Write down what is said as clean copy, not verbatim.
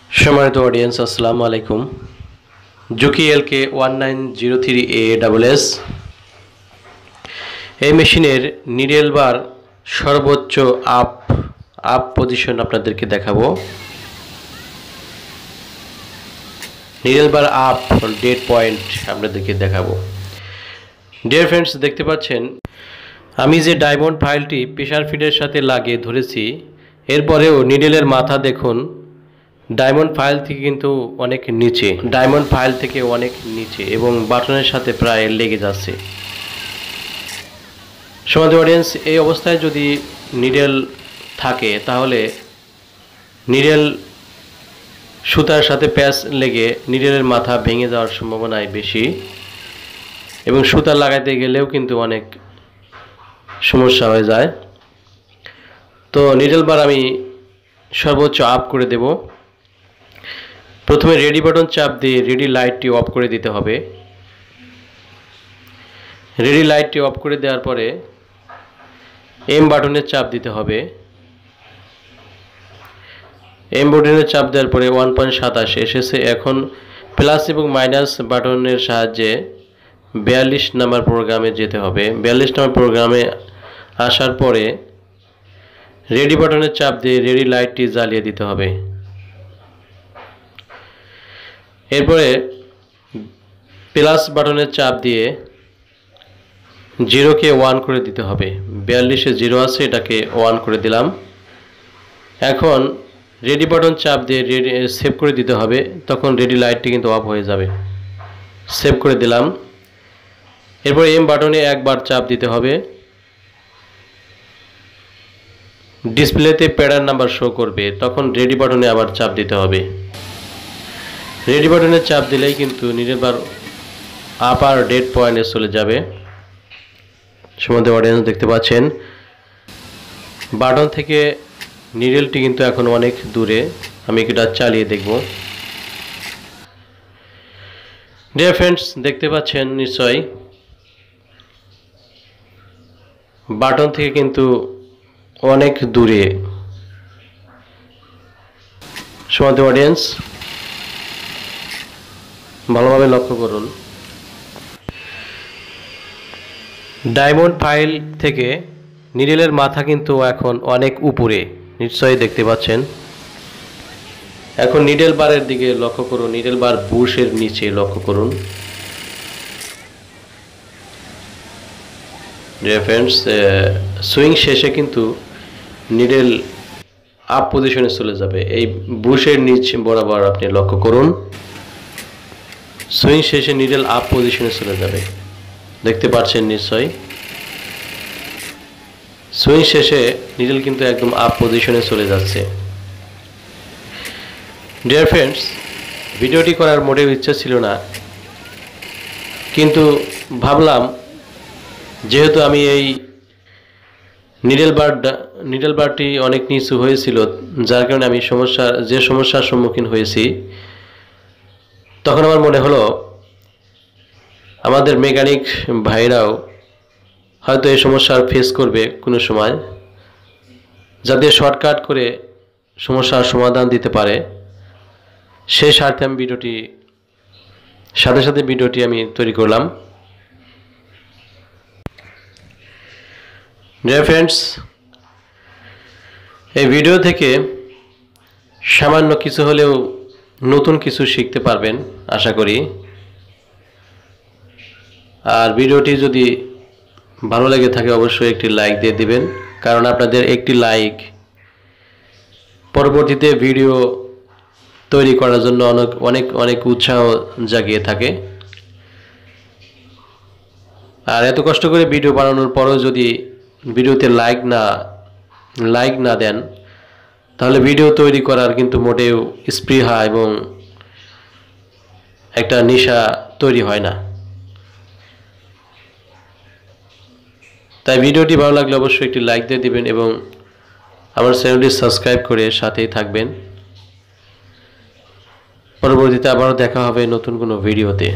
সম্মানিত অডিয়েন্স, আসসালামু আলাইকুম। জুকি এলকে 1903ASS এই মেশিনের নিডেল বার সর্বোচ্চ আপ পজিশন আপনাদেরকে দেখাবো। নিডেল বার আপ ডেড পয়েন্ট আপনাদেরকে দেখাবো। ডিয়ার ফ্রেন্ডস, দেখতে পাচ্ছেন আমি যে ডায়মন্ড ফাইলটি প্রেসার ফিডের সাথে লাগিয়ে ধরেছি, এরপরেও নিডেলের মাথা দেখুন ডায়মন্ড ফাইল থেকে কিন্তু অনেক নিচে এবং বাটনের সাথে প্রায় লেগে যাচ্ছে। সম্মানিত অডিয়েন্স, এই অবস্থায় যদি নিডেল থাকে তাহলে নিডেল সুতার সাথে প্যাচ লেগে নিডেলের মাথা ভেঙে যাওয়ার সম্ভাবনাই বেশি এবং সুতা লাগাইতে গেলেও কিন্তু অনেক সমস্যা হয়ে যায়। তো নিডেল বার আমি সর্বোচ্চ আপ করে দেব। প্রথমে রেডি বাটন চাপ দিয়ে রেডি লাইটটি অফ করে দিতে হবে। রেডি লাইটটি অফ করে দেওয়ার পরে এম বাটনের চাপ দিতে হবে। এম বাটনের চাপ দেওয়ার পরে 1.27 এসেছে। এখন প্লাস এবং মাইনাস বাটনের সাহায্যে 42 নাম্বার প্রোগ্রামে যেতে হবে। 42 নাম্বার প্রোগ্রামে আসার পরে রেডি বাটনের চাপ দিয়ে রেডি লাইটটি জ্বালিয়ে দিতে হবে। এরপরে প্লাস বাটনের চাপ দিয়ে 0কে 1 করে দিতে হবে। 42-এ 0 আছে, এটাকে 1 করে দিলাম। এখন রেডি বাটন চাপ দিয়ে সেভ করে দিতে হবে, তখন রেডি লাইটটি কিন্তু অফ হয়ে যাবে। সেভ করে দিলাম। এরপর এম বাটনে একবার চাপ দিতে হবে। ডিসপ্লেতে প্যাটার্ন নাম্বার শো করবে, তখন রেডি বাটনে আবার চাপ দিতে হবে। রেডি বাটনে চাপ দিলেই কিন্তু নিডেল বার আপার ডেড পয়েন্টে চলে যাবে। সম্মানিত অডিয়েন্স, দেখতে পাচ্ছেন বাটন থেকে নিডেলটি কিন্তু এখন অনেক দূরে। আমি এটা চালিয়ে দেখব। ডিয়ার ফ্রেন্ডস, দেখতে পাচ্ছেন নিশ্চয়ই বাটন থেকে কিন্তু অনেক দূরে। সম্মানিত অডিয়েন্স, ভালোভাবে লক্ষ্য করুন। ডায়মন্ড ফাইল থেকে নিডেলের মাথা কিন্তু এখন অনেক উপরে, নিশ্চয়ই দেখতে পাচ্ছেন। এখন নিডেল বারের দিকে লক্ষ্য করুন, নিডেল বার বুশের নিচে লক্ষ্য করুন। ডিয়ার ফ্রেন্ডস, সুইং শেষে কিন্তু নিডেল আপ পজিশনে চলে যাবে। এই বুশের নিচ বরাবর আপনি লক্ষ্য করুন, সুইং শেষে নিডেল আপ পজিশনে চলে যাবে। দেখতে পাচ্ছেন নিশ্চয়ই সুইং শেষে নিডেল কিন্তু একদম আপ পজিশনে চলে যাচ্ছে। ডিয়ার ফ্রেন্ডস, ভিডিওটি করার মোটেও ইচ্ছা ছিল না, কিন্তু ভাবলাম যেহেতু আমি এই নিডেল বারটি অনেক নিচু হয়েছিল, যার কারণে আমি সমস্যার সম্মুখীন হয়েছি, তখন আমার মনে হলো আমাদের মেকানিক ভাইরাও হয়তো এই সমস্যার ফেস করবে কোনো সময়, যাতে শর্টকাট করে সমস্যার সমাধান দিতে পারে, সেই স্বার্থে আমি সাথে ভিডিওটি আমি তৈরি করলাম। ডিয়ার ফ্রেন্ডস, এই ভিডিও থেকে সামান্য কিছু হলেও নতুন কিছু শিখতে পারবেন আশা করি। আর ভিডিওটি যদি ভালো লেগে থাকে অবশ্যই একটি লাইক দিয়ে দিবেন, কারণ আপনাদের একটি লাইক পরবর্তীতে ভিডিও তৈরি করার জন্য অনেক উৎসাহ জাগিয়ে থাকে। আর এত কষ্ট করে ভিডিও বানানোর পরও যদি ভিডিওতে লাইক না দেন, তাহলে ভিডিও তৈরি করার কিন্তু মোটেও স্পৃহা এবং একটা নেশা তৈরি হয় না। তাই ভিডিওটি ভালো লাগলে অবশ্যই একটি লাইক দিয়ে দিবেন এবং আমার চ্যানেলটি সাবস্ক্রাইব করে সাথেই থাকবেন। পরবর্তীতে আবারও দেখা হবে নতুন কোনো ভিডিওতে।